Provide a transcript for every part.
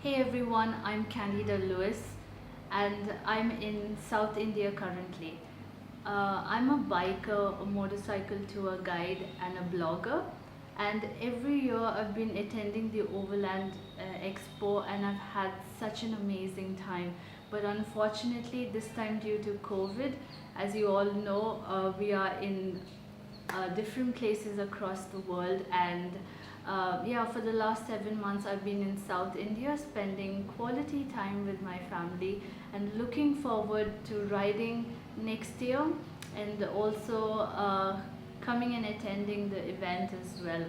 Hey everyone, I'm Candida Louis and I'm in South India currently. I'm a biker, a motorcycle tour guide and a blogger, and every year I've been attending the Overland Expo and I've had such an amazing time. But unfortunately this time, due to COVID, as you all know, we are in different places across the world, and yeah, for the last 7 months I've been in South India spending quality time with my family and looking forward to riding next year, and also coming and attending the event as well.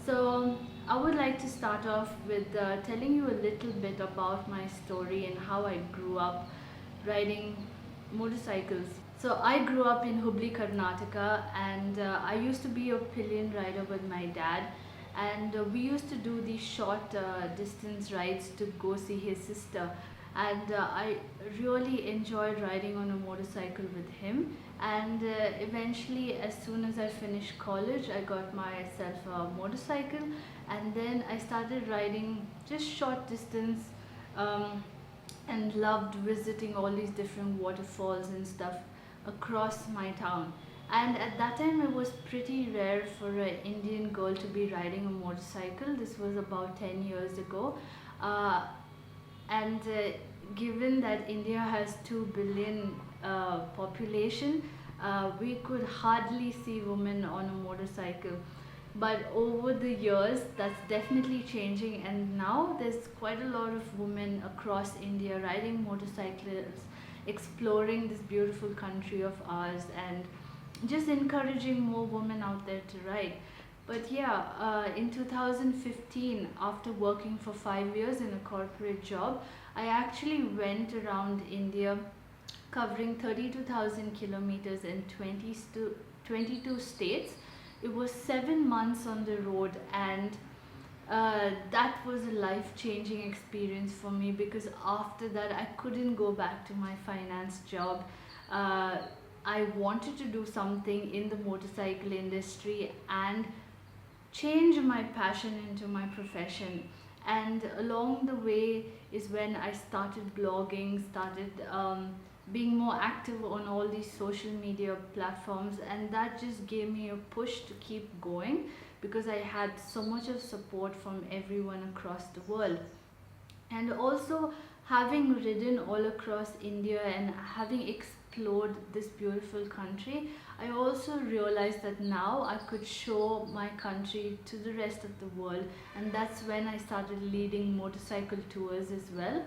So I would like to start off with telling you a little bit about my story and how I grew up riding motorcycles. So I grew up in Hubli, Karnataka, and I used to be a pillion rider with my dad, and we used to do these short distance rides to go see his sister, and I really enjoyed riding on a motorcycle with him. And eventually, as soon as I finished college, I got myself a motorcycle, and then I started riding just short distance, um, and loved visiting all these different waterfalls and stuff across my town. And at that time, it was pretty rare for an Indian girl to be riding a motorcycle. This was about 10 years ago. Uh, and given that India has 2 billion population, we could hardly see women on a motorcycle. But over the years, that's definitely changing, and now there's quite a lot of women across India riding motorcycles, exploring this beautiful country of ours, and just encouraging more women out there to ride. But yeah, in 2015, after working for 5 years in a corporate job, I actually went around India covering 32,000 kilometers in 22 states. It was 7 months on the road, and that was a life-changing experience for me, because after that I couldn't go back to my finance job. Uh, I wanted to do something in the motorcycle industry and change my passion into my profession. And along the way is when I started blogging, started being more active on all these social media platforms, and that just gave me a push to keep going, because I had so much of support from everyone across the world. And also, having ridden all across India and having explored this beautiful country, I also realized that now I could show my country to the rest of the world, and that's when I started leading motorcycle tours as well.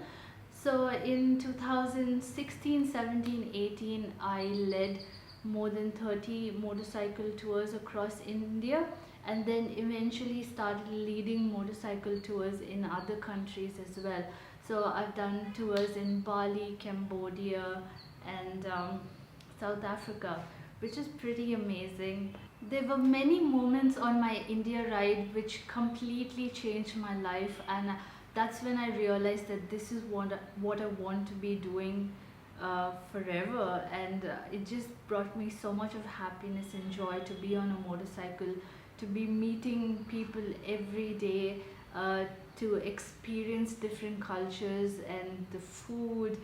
So in 2016, 17, 18, I led more than 30 motorcycle tours across India, and then eventually started leading motorcycle tours in other countries as well. So I've done tours in Bali, Cambodia, and South Africa, which is pretty amazing. There were many moments on my India ride which completely changed my life, and that's when I realized that this is what I want to be doing forever. And it just brought me so much of happiness and joy to be on a motorcycle, to be meeting people every day, to experience different cultures and the food,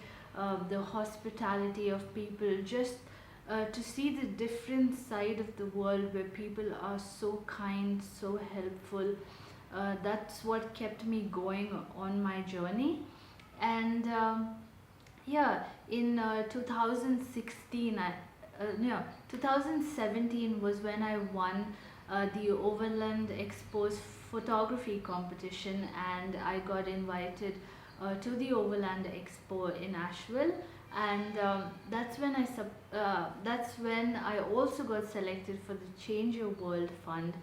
the hospitality of people, just to see the different side of the world where people are so kind, so helpful. That's what kept me going on my journey. And yeah, in 2016, 2017 was when I won the Overland Expo's photography competition, and I got invited to the Overland Expo in Asheville. And that's when I also got selected for the Change Your World Fund,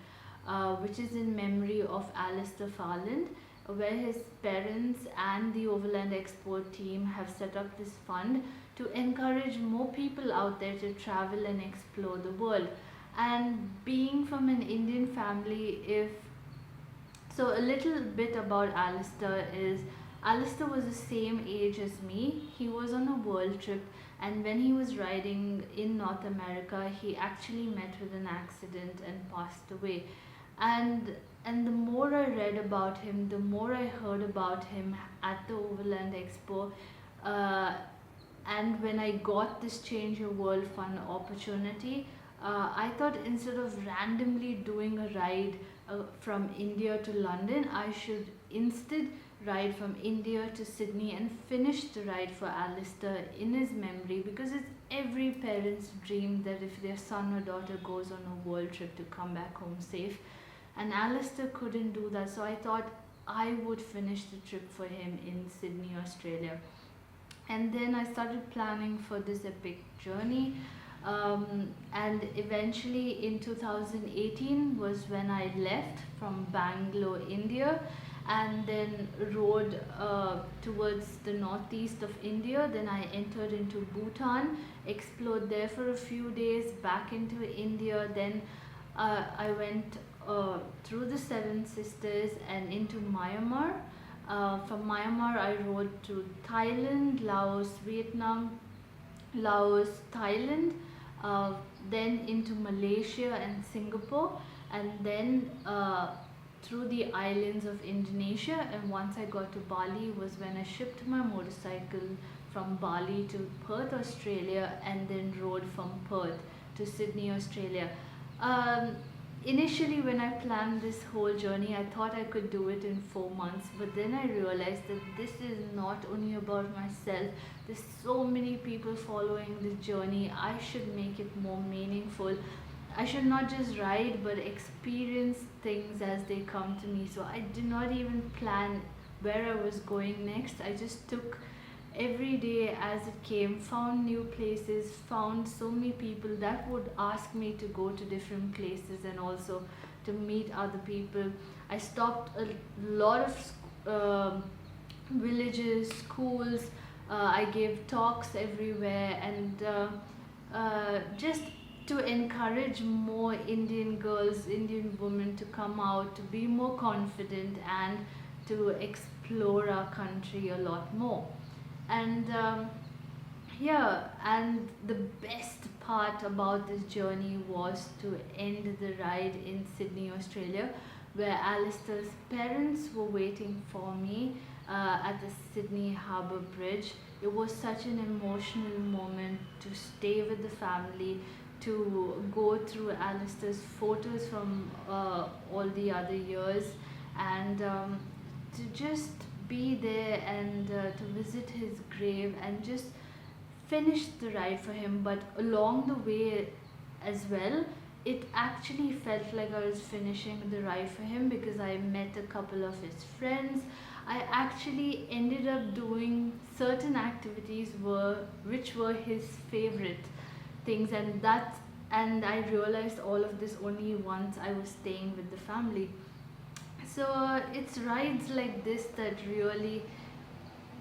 which is in memory of Alistair Farland, where his parents and the Overland Expo team have set up this fund to encourage more people out there to travel and explore the world. And being from an Indian family, if so, a little bit about Alistair is, Alistair was the same age as me. He was on a world trip, and when he was riding in North America, he actually met with an accident and passed away. And and the more I read about him, the more I heard about him at the Overland Expo. Uh, and when I got this Change Your World Fund opportunity, I thought instead of randomly doing a ride from India to London, I should instead ride from India to Sydney and finish the ride for Alistair in his memory, because it's every parent's dream that if their son or daughter goes on a world trip to come back home safe. And Alistair couldn't do that, so I thought I would finish the trip for him in Sydney, Australia. And then I started planning for this epic journey. And eventually in 2018 was when I left from Bangalore, India, and then rode towards the northeast of India. Then I entered into Bhutan, explored there for a few days, back into India. Then I went through the Seven Sisters and into Myanmar. From Myanmar, I rode to Thailand, Laos, Vietnam, Laos, Thailand, uh, then into Malaysia and Singapore, and then through the islands of Indonesia. And once I got to Bali was when I shipped my motorcycle from Bali to Perth, Australia, and then rode from Perth to Sydney, Australia. Um, Initially, when I planned this whole journey, I thought I could do it in 4 months, but then I realized that this is not only about myself. There's so many people following this journey. I should make it more meaningful. I should not just ride but experience things as they come to me. So I did not even plan where I was going next. I just took every day as it came, found new places, found so many people that would ask me to go to different places and also to meet other people. I stopped a lot of villages, schools. I gave talks everywhere, and just to encourage more Indian girls, Indian women to come out, to be more confident, and to explore our country a lot more. And yeah, and the best part about this journey was to end the ride in Sydney, Australia, where Alistair's parents were waiting for me at the Sydney Harbour Bridge. It was such an emotional moment to stay with the family, to go through Alistair's photos from all the other years, and to just be there and to visit his grave and just finish the ride for him. But along the way as well, it actually felt like I was finishing the ride for him, because I met a couple of his friends. I actually ended up doing certain activities which were his favorite things, and I realized all of this only once I was staying with the family. So it's rides like this that really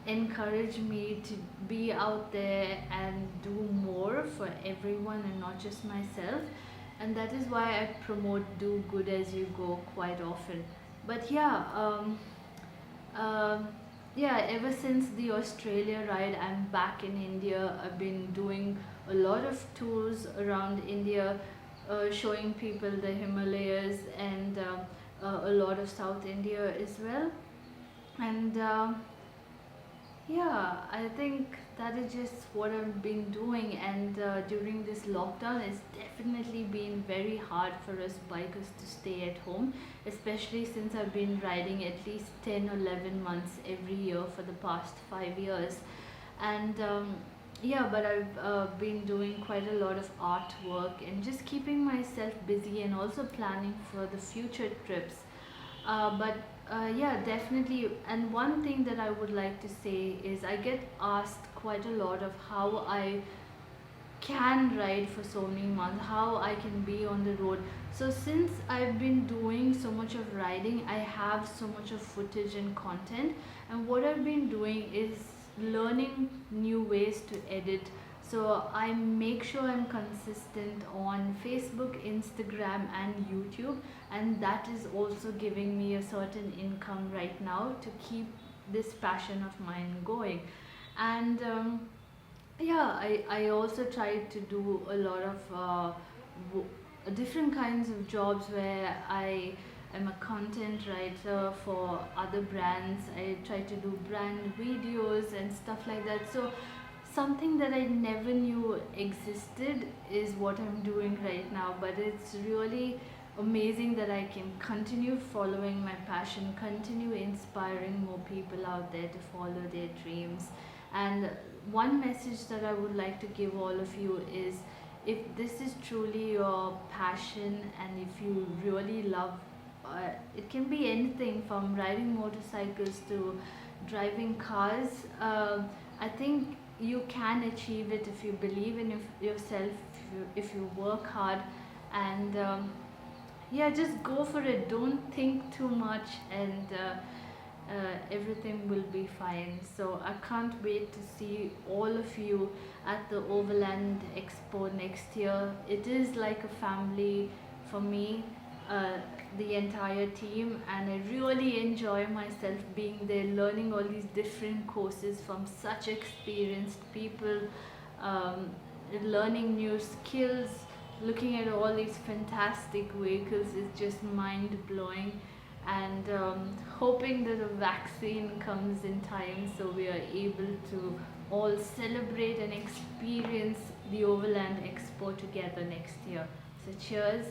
encourage me to be out there and do more for everyone and not just myself. And that is why I promote do good as you go quite often. But um, yeah, ever since the Australia ride, I'm back in India. I've been doing a lot of tours around India, showing people the Himalayas and a lot of South India as well. And yeah, I think that is just what I've been doing. And during this lockdown, it's definitely been very hard for us bikers to stay at home, especially since I've been riding at least 10 or 11 months every year for the past 5 years. And yeah, but I've been doing quite a lot of artwork and just keeping myself busy and also planning for the future trips. But yeah, definitely. And one thing that I would like to say is I get asked quite a lot of how I can ride for so many months, how I can be on the road. So since I've been doing so much of riding, I have so much of footage and content. And what I've been doing is learning new ways to edit. So I make sure I'm consistent on Facebook, Instagram, and YouTube, and that is also giving me a certain income right now to keep this passion of mine going. And yeah, I also try to do a lot of different kinds of jobs where I I'm a content writer for other brands. I try to do brand videos and stuff like that. So something that I never knew existed is what I'm doing right now, but it's really amazing that I can continue following my passion, continue inspiring more people out there to follow their dreams. And one message that I would like to give all of you is, if this is truly your passion and if you really love, it can be anything from riding motorcycles to driving cars. I think you can achieve it if you believe in yourself, if you work hard, and yeah, just go for it. Don't think too much, and everything will be fine. So I can't wait to see all of you at the Overland Expo next year. It is like a family for me, the entire team, and I really enjoy myself being there, learning all these different courses from such experienced people, learning new skills, looking at all these fantastic vehicles is just mind-blowing, and hoping that a vaccine comes in time so we are able to all celebrate and experience the Overland Expo together next year. So cheers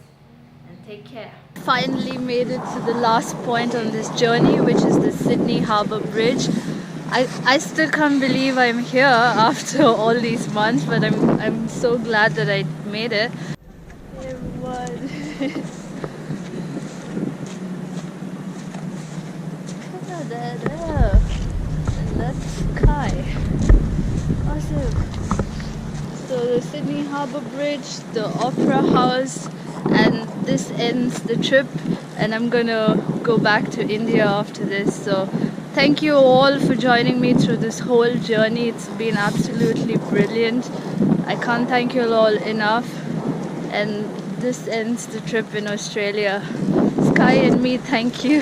and take care. Finally made it to the last point on this journey, which is the Sydney Harbour Bridge. I still can't believe I'm here after all these months, but I'm so glad that I made it. Hey everyone. There. And that's sky. Awesome. So the Sydney Harbour Bridge, the Opera House, and this ends the trip, and I'm gonna go back to India after this. So thank you all for joining me through this whole journey. It's been absolutely brilliant. I can't thank you all enough. And this ends the trip in Australia. Sky and me, thank you.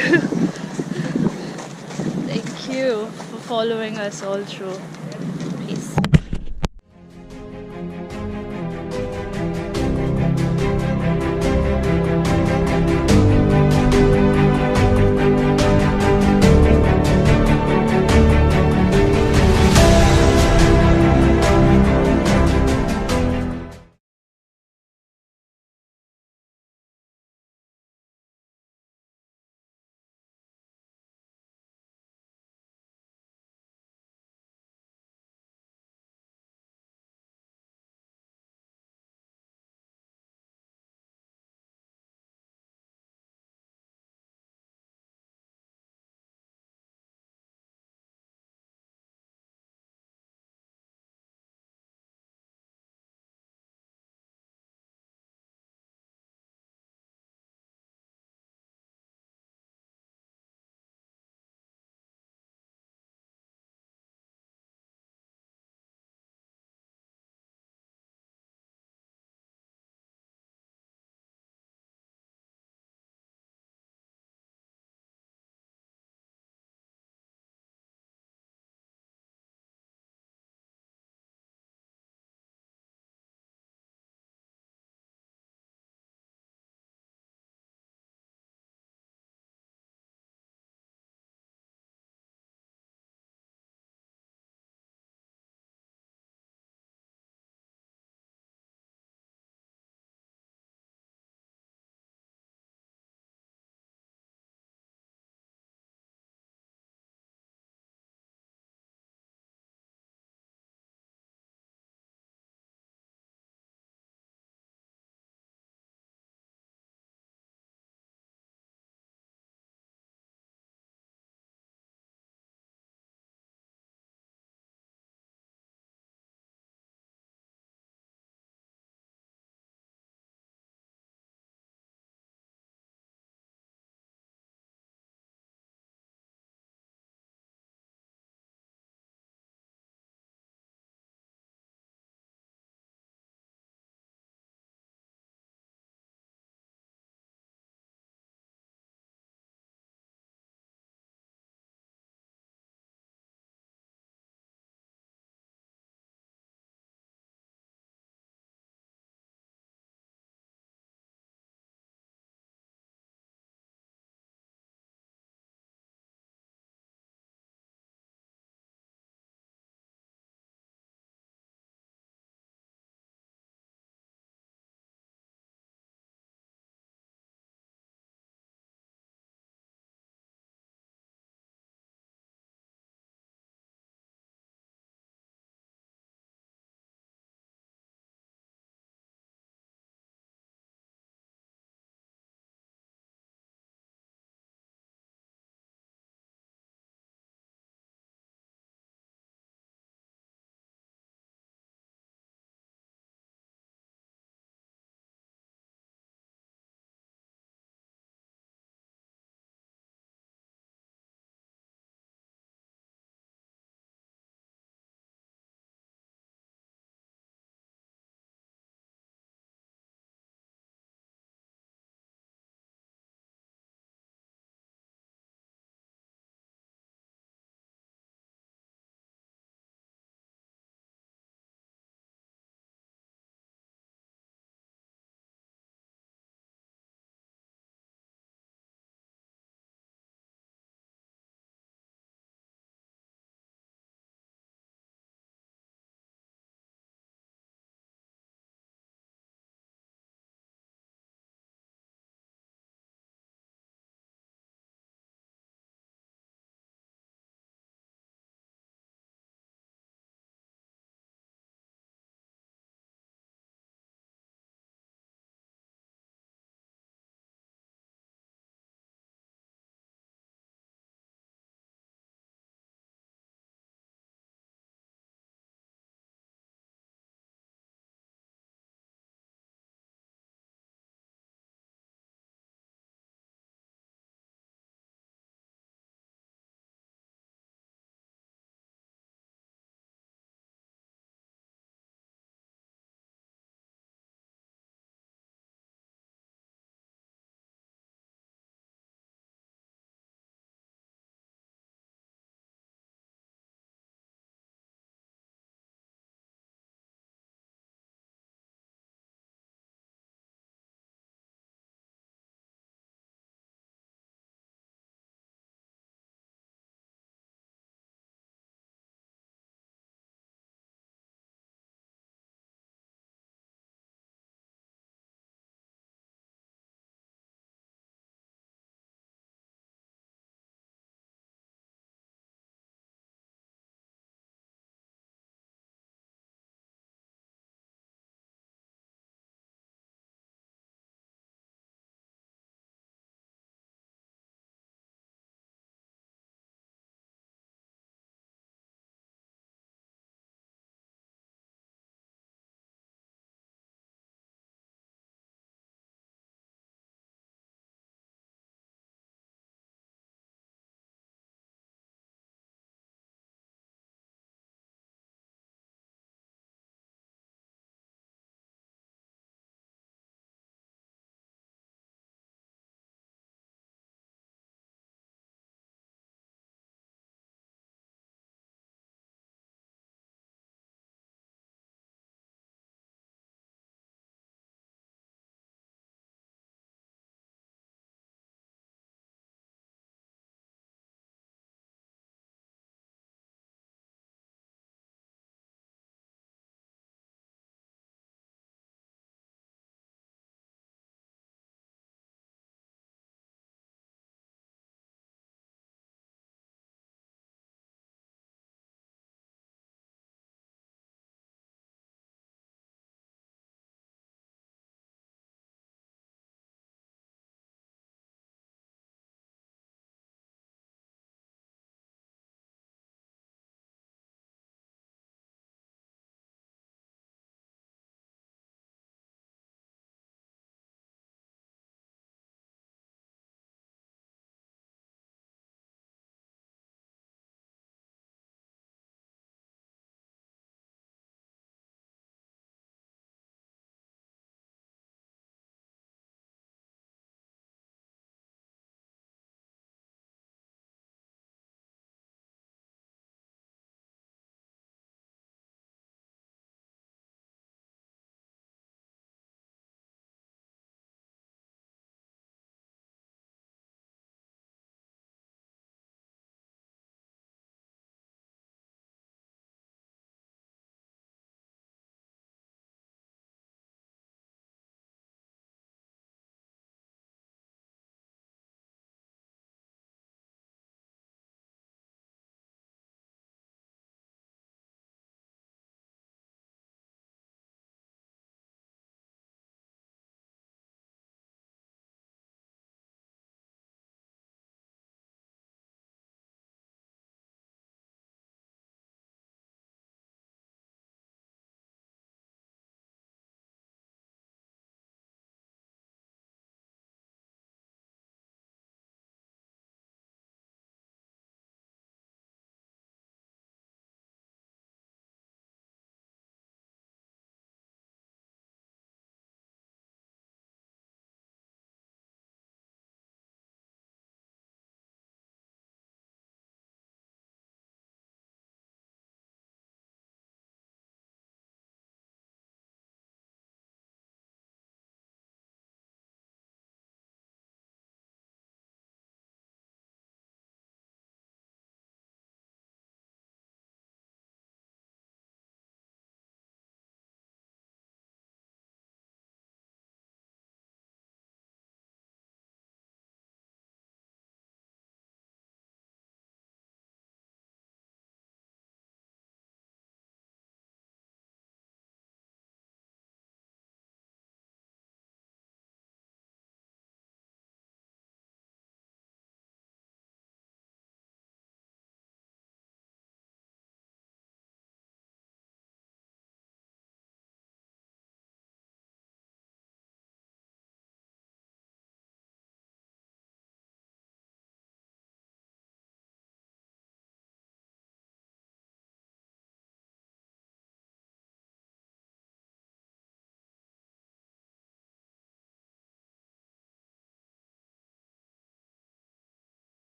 Thank you for following us all through.